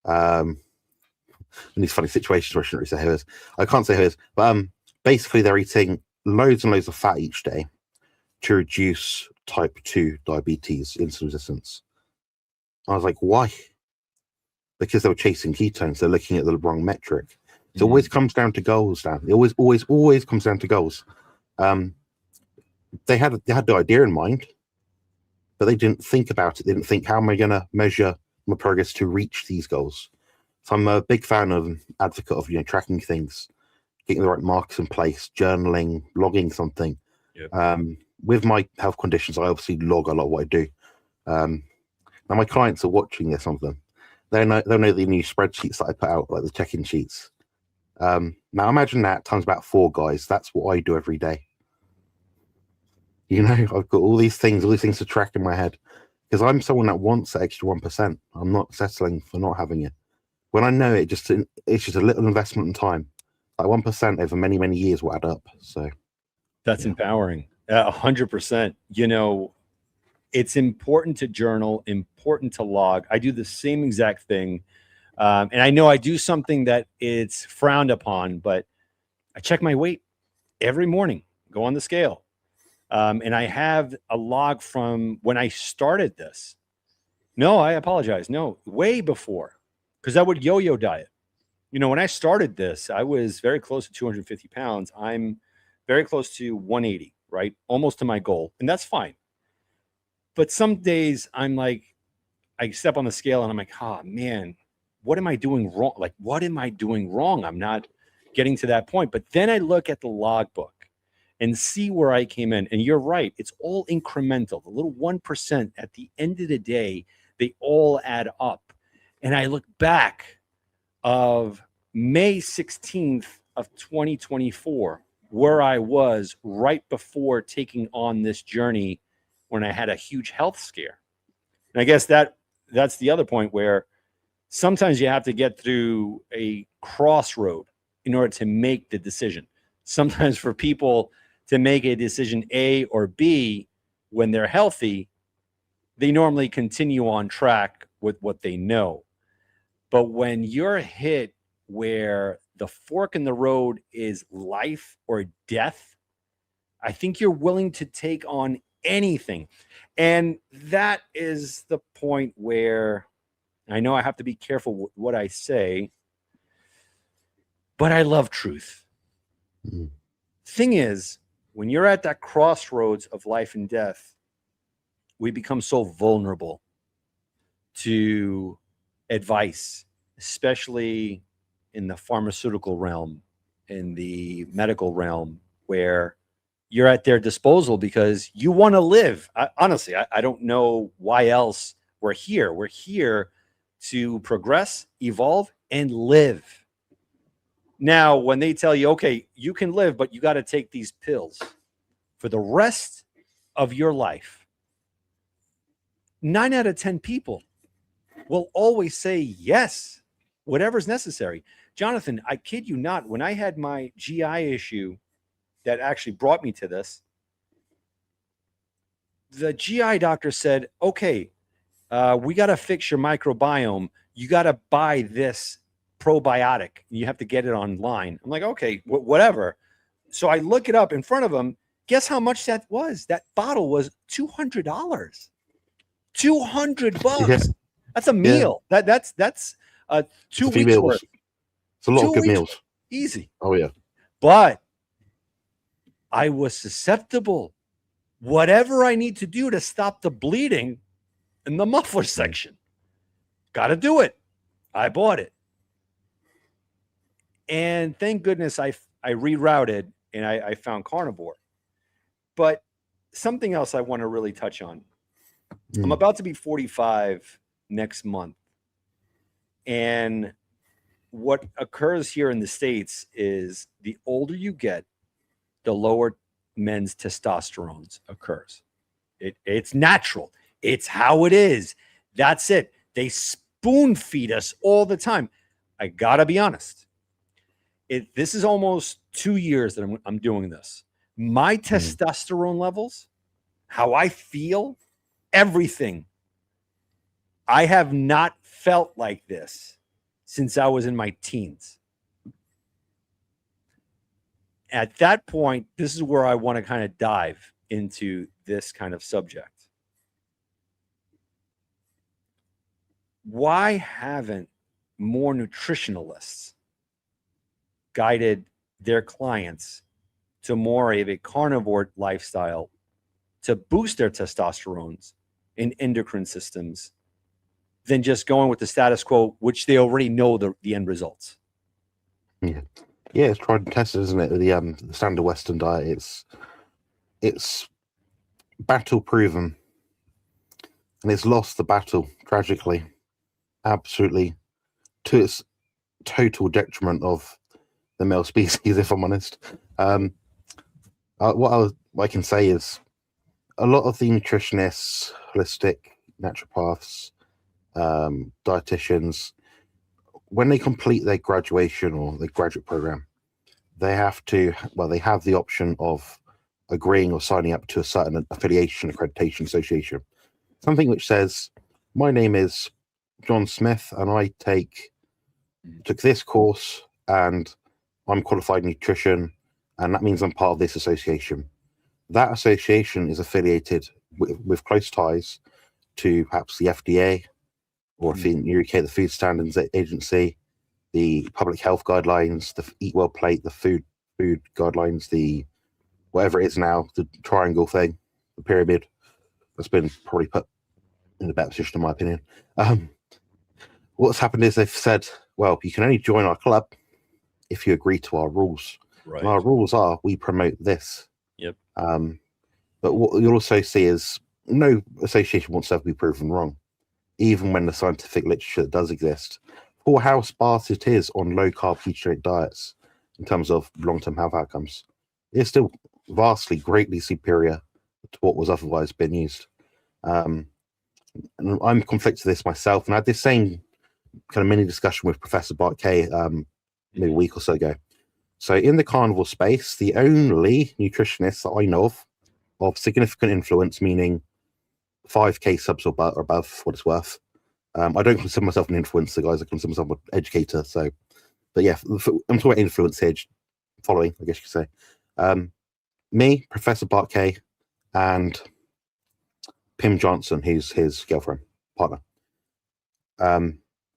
in these funny situations where I shouldn't really say who it is. I can't say who it is, but basically they're eating loads and loads of fat each day to reduce type 2 diabetes, insulin resistance. I was like, why? Because they were chasing ketones. They're looking at the wrong metric. It always comes down to goals, Dan. It always comes down to goals. They had the idea in mind, but they didn't think about it. They didn't think, how am I going to measure my progress to reach these goals. So I'm a big fan of advocate of tracking things, getting the right marks in place, journaling, logging something. Yep. With my health conditions, I obviously log a lot of what I do. Now my clients are watching this. Some of them, they know the new spreadsheets that I put out, like the check-in sheets. Now imagine that times about 4 guys. That's what I do every day. I've got all these things to track in my head because I'm someone that wants that extra 1%. I'm not settling for not having it. When I know it's just a little investment in time, like 1% over many, many years will add up. So That's empowering. 100%. It's important to journal, important to log. I do the same exact thing. And I know I do something that it's frowned upon, but I check my weight every morning, go on the scale. And I have a log from when I started this. No, I apologize. No, way before, because I would yo-yo diet. When I started this, I was very close to 250 pounds. I'm very close to 180, right? Almost to my goal. And that's fine. But some days I'm like, I step on the scale and I'm like, oh man, what am I doing wrong? Like, what am I doing wrong? I'm not getting to that point. But then I look at the logbook and see where I came in. And you're right. It's all incremental. The little 1% at the end of the day, they all add up. And I look back of May 16th of 2024, where I was right before taking on this journey when I had a huge health scare. And I guess that's the other point where sometimes you have to get through a crossroad in order to make the decision. Sometimes for people to make a decision A or B when they're healthy, they normally continue on track with what they know. But when you're hit where the fork in the road is life or death, I think you're willing to take on anything. And that is the point where I know I have to be careful with what I say, but I love truth. Mm. Thing is, when you're at that crossroads of life and death, we become so vulnerable to advice, especially in the pharmaceutical realm, in the medical realm, where you're at their disposal because you want to live. Honestly, I don't know why else we're here. We're here to progress, evolve, and live. Now, when they tell you, okay, you can live, but you got to take these pills for the rest of your life, 9 out of 10 people will always say yes, whatever's necessary. Jonathan, I kid you not, when I had my GI issue that actually brought me to this, the GI doctor said, okay, we got to fix your microbiome. You got to buy this probiotic. You have to get it online. I'm like, okay, whatever. So I look it up in front of him. Guess how much that was? That bottle was $200. $200. Yeah, That's a meal. That's 2 it's a few weeks meals. worth. It's a lot 2 of good weeks meals. easy. Oh yeah. But I was susceptible. Whatever I need to do to stop the bleeding in the muffler section, got to do it. I bought it. And thank goodness I rerouted and I found Carnivore. But something else I want to really touch on. I'm about to be 45 next month. And what occurs here in the States is the older you get, the lower men's testosterone occurs. It's natural. It's how it is. That's it. They spoon feed us all the time. I gotta be honest. This is almost 2 years that I'm doing this. My testosterone levels, how I feel, everything. I have not felt like this since I was in my teens. At that point, this is where I want to kind of dive into this kind of subject. Why haven't more nutritionalists guided their clients to more of a carnivore lifestyle to boost their testosterones and endocrine systems than just going with the status quo, which they already know the end results. Yeah, it's tried and tested, isn't it? The standard Western diet, it's battle proven, and it's lost the battle tragically, absolutely, to its total detriment of the male species. If I'm honest, what I can say is a lot of the nutritionists, holistic naturopaths, dietitians, when they complete their graduation or their graduate program, they have the option of agreeing or signing up to a certain affiliation, accreditation, association, something which says, my name is John Smith and I took this course and I'm qualified in nutrition, and that means I'm part of this association. That association is affiliated with close ties to perhaps the FDA, or if in the UK, the Food Standards Agency, the public health guidelines, the Eat Well Plate, the food guidelines, the whatever it is now, the triangle thing, the pyramid that's been probably put in a better position, in my opinion. What's happened is they've said, well, you can only join our club if you agree to our rules. Right. And our rules are we promote this. Yep. But what you'll also see is no association wants to ever be proven wrong, even when the scientific literature that does exist, for how sparse it is on low-carb ketogenic diets in terms of long-term health outcomes, it's still vastly, greatly superior to what was otherwise being used. And I'm conflicted with this myself, and I had this same kind of mini discussion with Professor Bart Kay maybe a week or so ago. So in the carnivore space, the only nutritionists that I know of significant influence, meaning 5K subs or above, for what it's worth. I don't consider myself an influencer, guys. I consider myself an educator. So, but yeah, I'm talking about influence here, following, I guess you could say. Me, Professor Bart Kay, and Pim Johnson, who's his girlfriend, partner.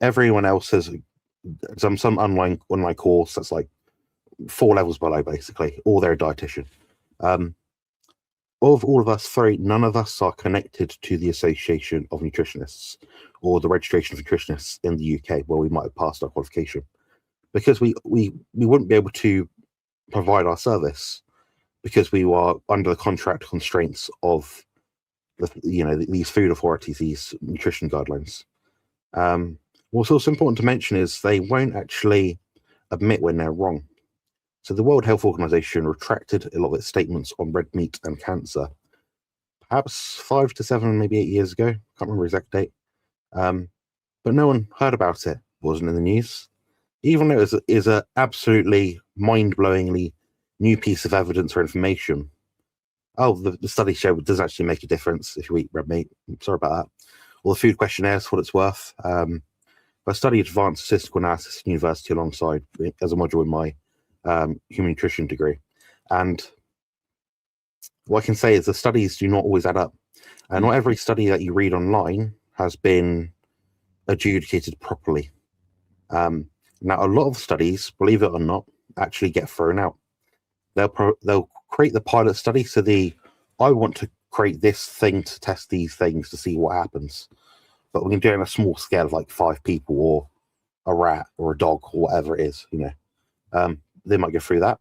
Everyone else has some online course that's like 4 levels below, basically, or they're a dietitian. Of all of us three, none of us are connected to the Association of Nutritionists or the Registration of Nutritionists in the UK, where we might have passed our qualification, because we wouldn't be able to provide our service because we were under the contract constraints of these food authorities, these nutrition guidelines. What's also important to mention is they won't actually admit when they're wrong. So the World Health Organization retracted a lot of its statements on red meat and cancer, perhaps 5 to 7, maybe 8 years ago. Can't remember the exact date. But no one heard about it. It wasn't in the news. Even though it is an absolutely mind-blowingly new piece of evidence or information. Oh, the study showed it does actually make a difference if you eat red meat. I'm sorry about that. Or the food questionnaires, for what it's worth. I studied advanced statistical analysis at university alongside as a module in my human nutrition degree, and what I can say is the studies do not always add up, and not every study that you read online has been adjudicated properly. Now, a lot of studies, believe it or not, actually get thrown out. They'll create the pilot study, so I want to create this thing to test these things to see what happens, but we can do it on a small scale of like 5 people or a rat or a dog or whatever it is, They might go through that.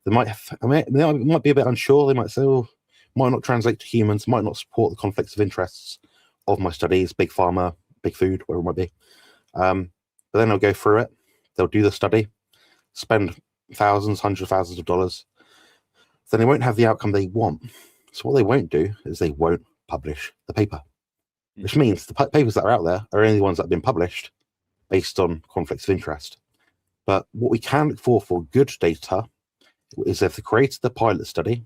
They might be a bit unsure. They might say, "Oh, might not translate to humans. Might not support the conflicts of interests of my studies. Big pharma, big food, whatever it might be." But then they'll go through it. They'll do the study, spend thousands, hundreds of thousands of dollars. Then they won't have the outcome they want. So what they won't do is they won't publish the paper, which means the papers that are out there are only the ones that have been published based on conflicts of interest. But what we can look for good data is if they created the pilot study,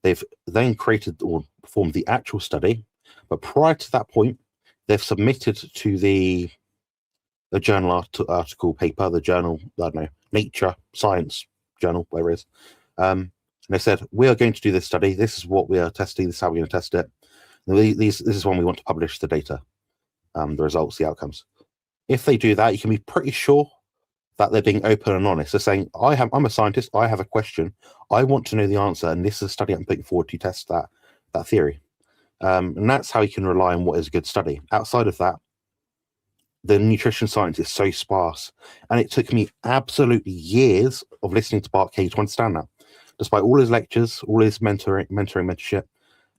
they've then created or performed the actual study, but prior to that point, they've submitted to the journal article paper, the journal, I don't know, Nature, Science journal, whatever it is. And they said, we are going to do this study. This is what we are testing. This is how we're going to test it. This is when we want to publish the data, the results, the outcomes. If they do that, you can be pretty sure that they're being open and honest. They're saying, I'm a scientist, I have a question, I want to know the answer, and this is a study I'm putting forward to test that theory. And that's how you can rely on what is a good study. Outside of that, the nutrition science is so sparse, and it took me absolutely years of listening to Bart Kay to understand that. Despite all his lectures, all his mentorship,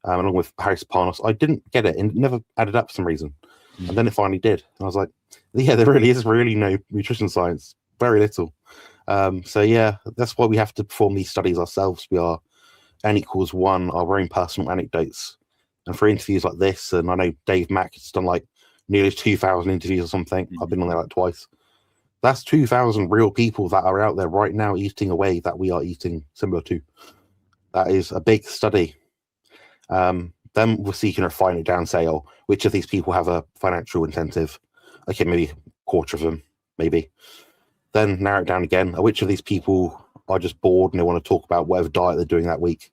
along with Harris Parnos, I didn't get it, and it never added up for some reason. And then it finally did. And I was like, yeah, there really is no nutrition science, very little. So yeah, that's why we have to perform these studies ourselves. We are N=1, our own personal anecdotes. And for interviews like this, and I know Dave Mack has done like nearly 2,000 interviews or something. I've been on there like twice. That's 2,000 real people that are out there right now eating a way that we are eating similar to. That is a big study. Then we're seeking to refine it down, say, oh, which of these people have a financial incentive? Okay, maybe a quarter of them, maybe. Then narrow it down again. Which of these people are just bored and they want to talk about whatever diet they're doing that week?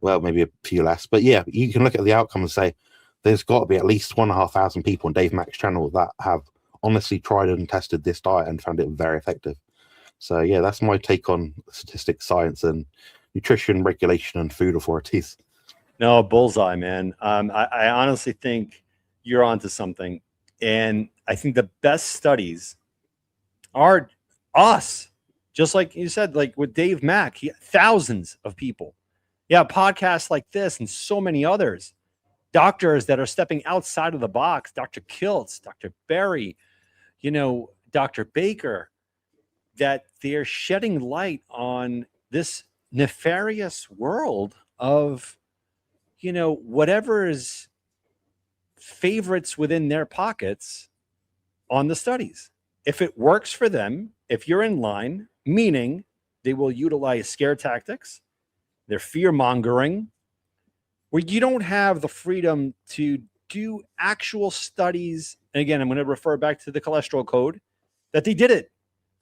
Well, maybe a few less. But yeah, you can look at the outcome and say, there's got to be at least 1,500 people on Dave Mack's channel that have honestly tried and tested this diet and found it very effective. So yeah, that's my take on statistics, science, and nutrition regulation and food authorities. No, bullseye, man. I honestly think you're onto something. And I think the best studies are us. Just like you said, like with Dave Mack, thousands of people. Yeah, podcasts like this and so many others. Doctors that are stepping outside of the box, Dr. Kiltz, Dr. Berry, Dr. Baker, that they're shedding light on this nefarious world of, whatever is favorites within their pockets on the studies. If it works for them, if you're in line, meaning they will utilize scare tactics, their fear mongering, where you don't have the freedom to do actual studies. And again, I'm going to refer back to the cholesterol code that they did it.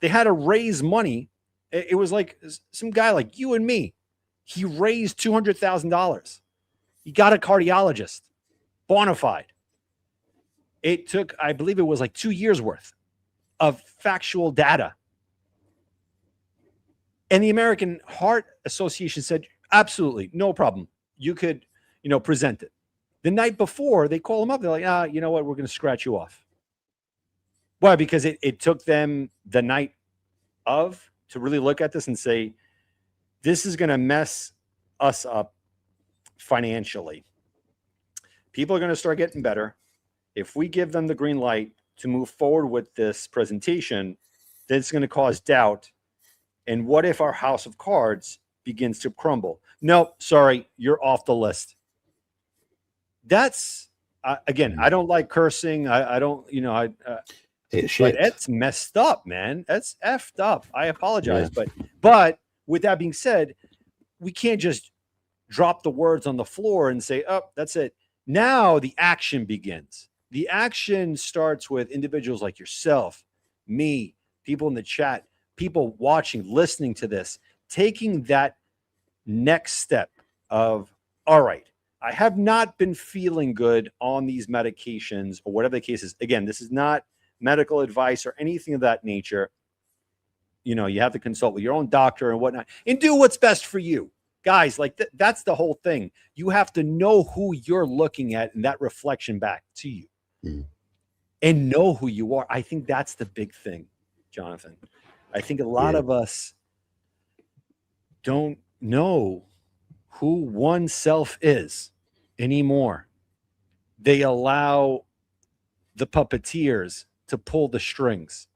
They had to raise money. It was like some guy like you and me. He raised $200,000. He got a cardiologist, bona fide. It took, I believe it was like 2 years worth of factual data. And the American Heart Association said, absolutely, no problem. You could, present it. The night before, they call him up. They're like, you know what? We're going to scratch you off. Why? Because it took them the night of to really look at this and say, this is going to mess us up financially. People are going to start getting better. If we give them the green light to move forward with this presentation, that's going to cause doubt. And what if our house of cards begins to crumble? No, sorry, you're off the list. That's, again, I don't like cursing. I don't, it's shit. But it's messed up, man. That's effed up. I apologize. Yeah. But with that being said, we can't just drop the words on the floor and say, oh, that's it. Now the action begins. The action starts with individuals like yourself, me, people in the chat, people watching, listening to this, taking that next step of, all right, I have not been feeling good on these medications or whatever the case is. Again, this is not medical advice or anything of that nature. You have to consult with your own doctor and whatnot and do what's best for you. Guys, like that's the whole thing. You have to know who you're looking at and that reflection back to you and know who you are. I think that's the big thing, Jonathan. I think a lot of us don't know who oneself is anymore. They allow the puppeteers to pull the strings.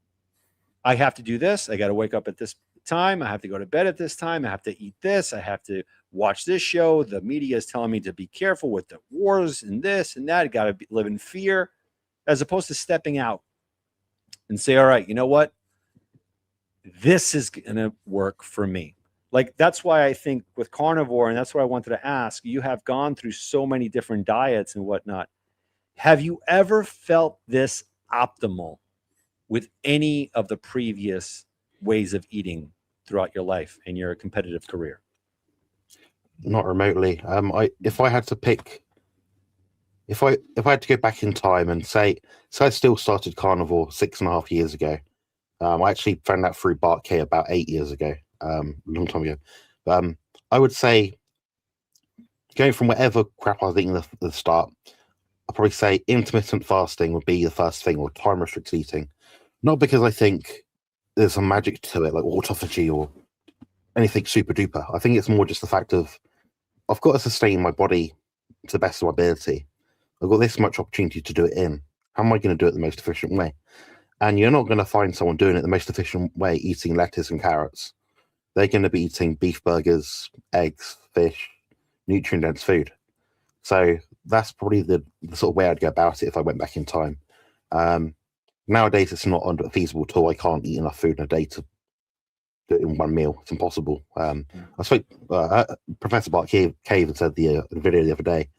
I have to do this. I got to wake up at this time. I have to go to bed at this time. I have to eat this. I have to watch this show. The media is telling me to be careful with the wars and this and that. I got to live in fear, as opposed to stepping out and say, all right, you know what? This is going to work for me. Like, that's why I think with Carnivore, and that's what I wanted to ask, you have gone through so many different diets and whatnot. Have you ever felt this optimal with any of the previous ways of eating throughout your life and your competitive career? Not remotely. If I had to pick, if I had to go back in time and say I still started Carnivore 6.5 years ago. I actually found that through Bart Kay about 8 years ago, a long time ago. I would say, going from whatever crap I was eating at the start, I'd probably say intermittent fasting would be the first thing, or time restricted eating. Not because I think there's some magic to it, like autophagy or anything super duper. I think it's more just the fact of I've got to sustain my body to the best of my ability. I've got this much opportunity to do it in. How am I going to do it the most efficient way? And you're not going to find someone doing it the most efficient way eating lettuce and carrots. They're going to be eating beef burgers, eggs, fish, nutrient-dense food. So that's probably the sort of way I'd go about it if I went back in time. Nowadays, it's not feasible at all. I can't eat enough food in a day to do it in one meal. It's impossible. I spoke Professor Bart Cave had said the video the other day.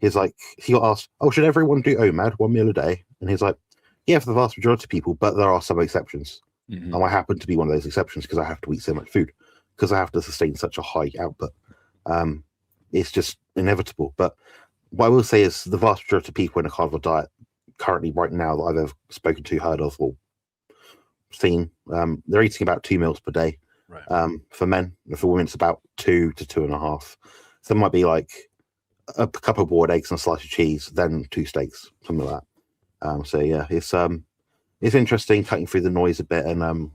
He's like, he got asked, "Oh, should everyone do OMAD, one meal a day?" And he's like, "Yeah, for the vast majority of people, but there are some exceptions." Mm-hmm. And I happen to be one of those exceptions because I have to eat so much food, because I have to sustain such a high output. It's just inevitable. But what I will say is the vast majority of people in a carnivore diet currently right now that I've ever spoken to, heard of, or seen, they're eating about 2 meals per day. Right. For men, for women, it's about 2 to 2.5. So it might be like a couple of boiled eggs and a slice of cheese, then 2 steaks, something like that. So yeah, it's interesting cutting through the noise a bit, and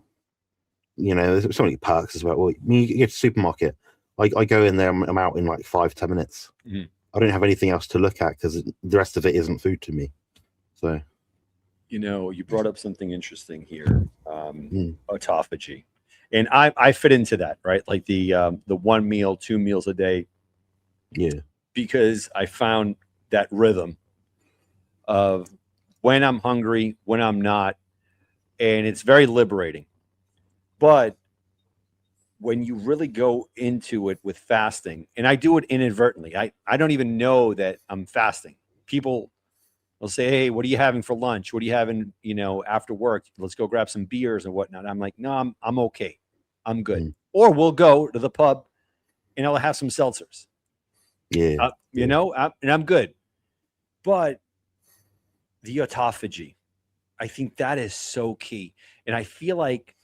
there's so many perks as well. Well, when you get to the supermarket, I go in there, I'm out in like 5-10 minutes. Mm-hmm. I don't have anything else to look at because the rest of it isn't food to me. So, you brought up something interesting here, autophagy, and I fit into that, right? Like the 1 meal, 2 meals a day. Yeah. Because I found that rhythm of when I'm hungry, when I'm not, and it's very liberating. But when you really go into it with fasting, and I do it inadvertently, I don't even know that I'm fasting. People will say, "Hey, what are you having for lunch? What are you having, after work? Let's go grab some beers and whatnot." I'm like, "No, I'm okay. I'm good." Or we'll go to the pub and I'll have some seltzers. Yeah. And I'm good. But the autophagy, I think that is so key. And I feel like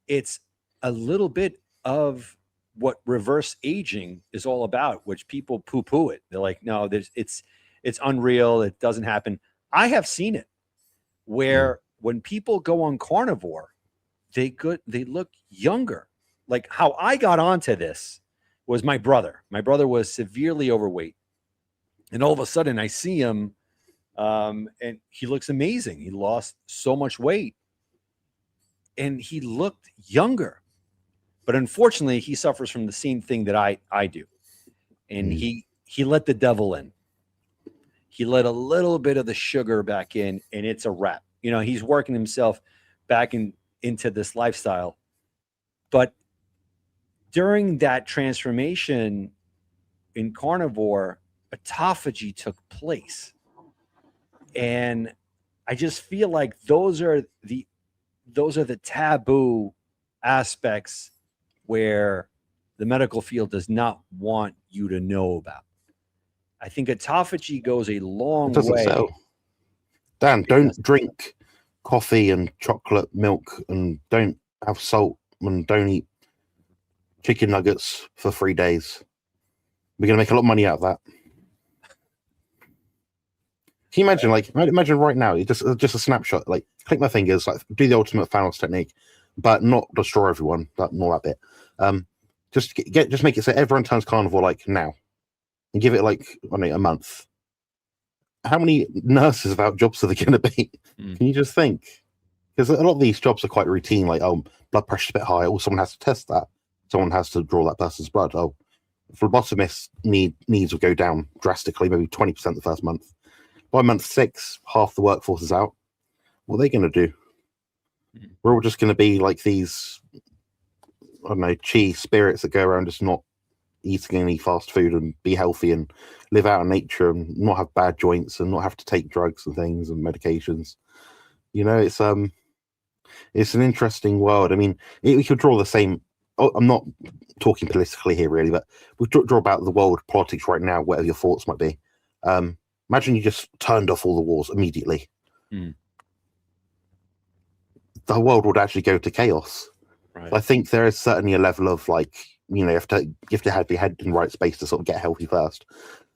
it's a little bit of what reverse aging is all about, which people poo-poo it. They're like, "No, it's unreal. It doesn't happen." I have seen it where when people go on carnivore, they look younger. Like how I got onto this was my brother. My brother was severely overweight. And all of a sudden I see him and he looks amazing. He lost so much weight and he looked younger. But unfortunately, he suffers from the same thing that I do. And he let the devil in. He let a little bit of the sugar back in, and it's a wrap. He's working himself back into this lifestyle. But during that transformation in carnivore, autophagy took place. And I just feel like those are the taboo aspects where the medical field does not want you to know about. I think autophagy goes a long It doesn't way. sell. Dan, don't drink coffee and chocolate milk, and don't have salt, and don't eat chicken nuggets for 3 days. We're going to make a lot of money out of that. Can you imagine right now, just a snapshot, like click my fingers, like do the ultimate Thanos technique, but not destroy everyone, but more that bit. Just make it so everyone turns carnivore like now, and give it like, I don't know, a month. How many nurses without jobs are there going to be? Can you just think? Because a lot of these jobs are quite routine, like, oh, blood pressure's a bit high, or someone has to test that. Someone has to draw that person's blood. Oh, phlebotomist needs will go down drastically, maybe 20% the first month. By month 6, half the workforce is out. What are they going to do? We're all just going to be like these, I don't know, cheese spirits that go around just not eating any fast food and be healthy and live out in nature and not have bad joints and not have to take drugs and things and medications. It's an interesting world. I mean, we could draw the same. I'm not talking politically here, really, but we draw about the world politics right now, whatever your thoughts might be. Imagine you just turned off all the wars immediately. The world would actually go to chaos. Right. I think there is certainly a level of you have to have your head in the right space to sort of get healthy first.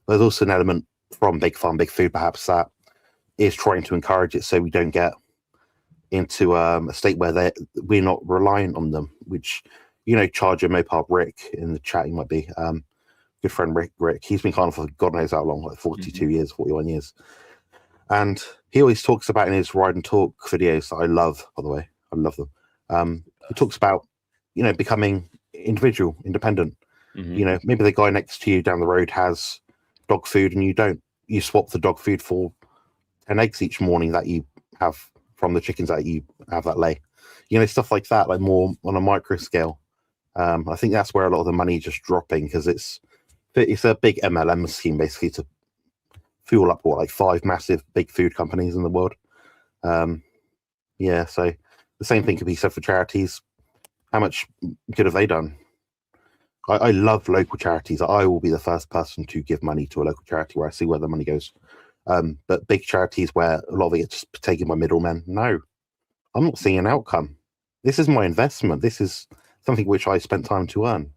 But there's also an element from Big Farm, Big Food, perhaps that is trying to encourage it, so we don't get into a state where we're not reliant on them. Which, Charger Mopar Rick in the chat, he might be good friend Rick. He's been Carnivore for God knows how long, like 42 years, 41 years. And he always talks about in his Ride and Talk videos that I love, by the way, I love them. He talks about, becoming independent. Maybe the guy next to you down the road has dog food and you don't. You swap the dog food for 10 eggs each morning that you have from the chickens that you have that lay. Stuff like that, like more on a micro scale. I think that's where a lot of the money is just dropping, because it's a big MLM scheme basically to fuel up like 5 massive big food companies in the world. So the same thing could be said for charities. How much good have they done? I love local charities. I will be the first person to give money to a local charity where I see where the money goes. But big charities where a lot of it is just taken by middlemen, no, I'm not seeing an outcome. This is my investment. This is something which I spent time to earn.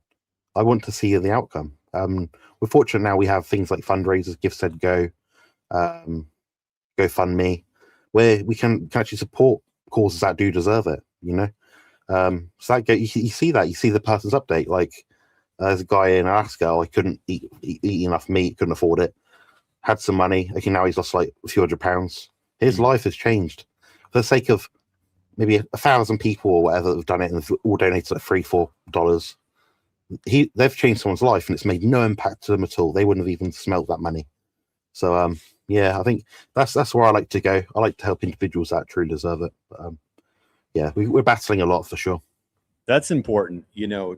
I want to see the outcome. We're fortunate now we have things like fundraisers, GiveSendGo, GoFundMe, where we can actually support causes that do deserve it, So that you see that, you see the person's update. Like there's a guy in Alaska, I couldn't eat enough meat, couldn't afford it, had some money. Okay, now he's lost like a few £100. His life has changed for the sake of maybe 1,000 people or whatever that have done it and all donated like $3-4. They've changed someone's life and it's made no impact to them at all. They wouldn't have even smelled that money. So I think that's where I like to go. I like to help individuals that truly deserve it. But, we're battling a lot for sure. That's important.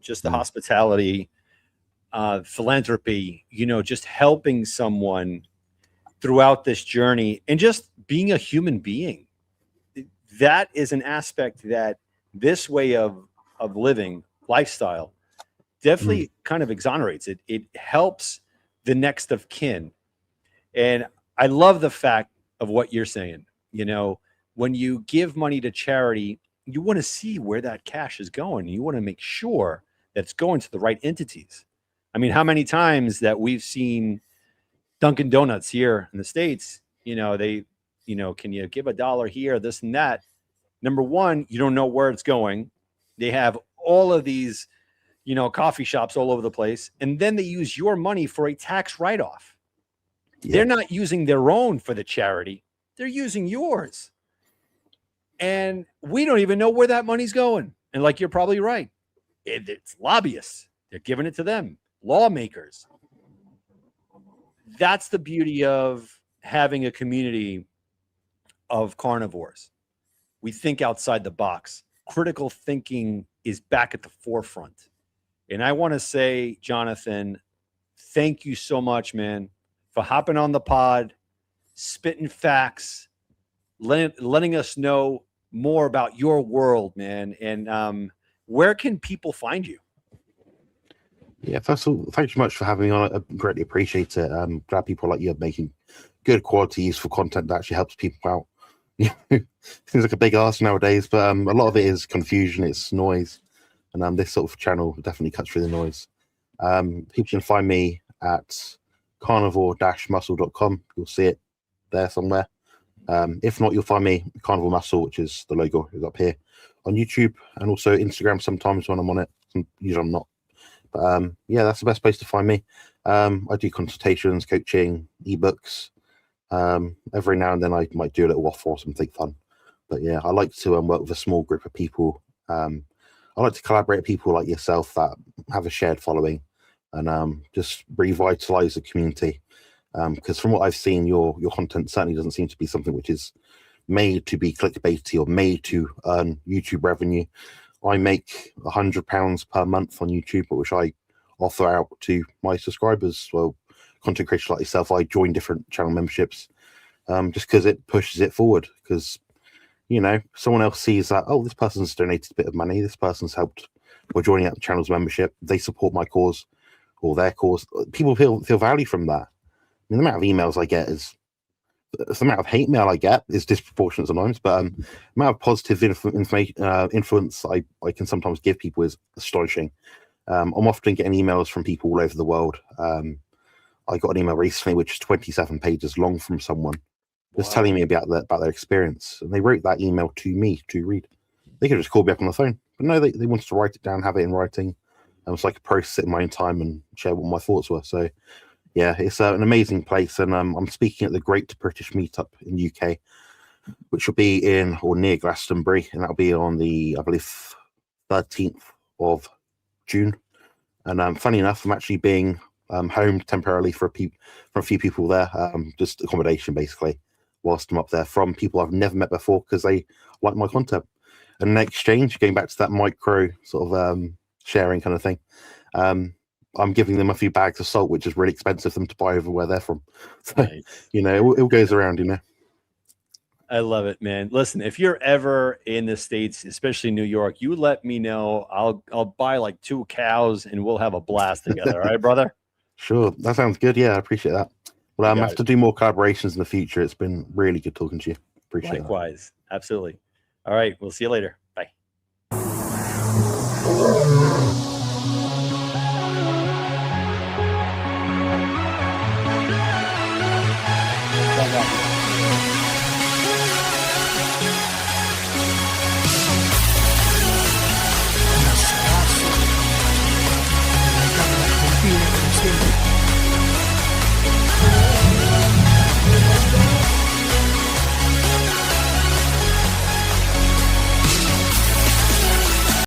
Just the hospitality, philanthropy, just helping someone throughout this journey and just being a human being. That is an aspect that this way of living lifestyle definitely kind of exonerates it. It helps the next of kin. And I love the fact of what you're saying. When you give money to charity, you want to see where that cash is going. You want to make sure that it's going to the right entities. I mean, how many times that we've seen Dunkin' Donuts here in the States, they, can you give $1 here, this and that? Number one, you don't know where it's going. They have all of these, coffee shops all over the place. And then they use your money for a tax write-off. Yeah. They're not using their own for the charity. They're using yours. And we don't even know where that money's going. And like, you're probably right. It's lobbyists. They're giving it to them. Lawmakers. That's the beauty of having a community of carnivores. We think outside the box. Critical thinking is back at the forefront. And I want to say, Jonathan, thank you so much, man, for hopping on the pod, spitting facts, letting us know more about your world, man. And where can people find you? Yeah, first of all, thanks so much for having me on. I greatly appreciate it. I'm glad people like you are making good quality, useful content that actually helps people out. Seems like a big ask nowadays, but a lot of it is confusion, it's noise. And this sort of channel definitely cuts through the noise. People can find me at carnivore-muscle.com. You'll see it there somewhere. If not, you'll find me Carnivore Muscle, which is the logo is up here, on YouTube and also Instagram sometimes when I'm on it. Usually I'm not. But that's the best place to find me. I do consultations, coaching, ebooks. Every now and then I might do a little offer or something fun. But yeah, I like to work with a small group of people. I like to collaborate with people like yourself that have a shared following and just revitalize the community. Because from what I've seen, your content certainly doesn't seem to be something which is made to be clickbaity or made to earn YouTube revenue. I make £100 per month on YouTube, which I offer out to my subscribers. Well, content creators like yourself, I join different channel memberships just because it pushes it forward. Because, someone else sees that, oh, this person's donated a bit of money, this person's helped by joining out the channel's membership, they support my cause or their cause. People feel value from that. I mean, the amount of emails I get the amount of hate mail I get is disproportionate sometimes, but the amount of positive influence I can sometimes give people is astonishing. I'm often getting emails from people all over the world. I got an email recently which is 27 pages long from someone just Wow. telling me about their experience, and they wrote that email to me to read. They could have just called me up on the phone, but no, they wanted to write it down, have it in writing. It was like a process in my own time and share what my thoughts were. So yeah, it's an amazing place, and I'm speaking at the Great British Meetup in UK, which will be in or near Glastonbury, and that'll be on the, I believe, 13th of June. And funny enough, I'm actually being home temporarily for a few people there, just accommodation basically, whilst I'm up there, from people I've never met before because they like my content. And in exchange, going back to that micro sort of sharing kind of thing, I'm giving them a few bags of salt, which is really expensive for them to buy over where they're from. So, Nice. it all goes around, I love it, man. Listen, if you're ever in the States, especially New York, you let me know. I'll buy like 2 cows and we'll have a blast together. All right, brother? Sure, that sounds good. Yeah, I appreciate that. Well, You I got have to do more collaborations in the future. It's been really good talking to you. Appreciate that. Likewise. Absolutely. All right. We'll see you later.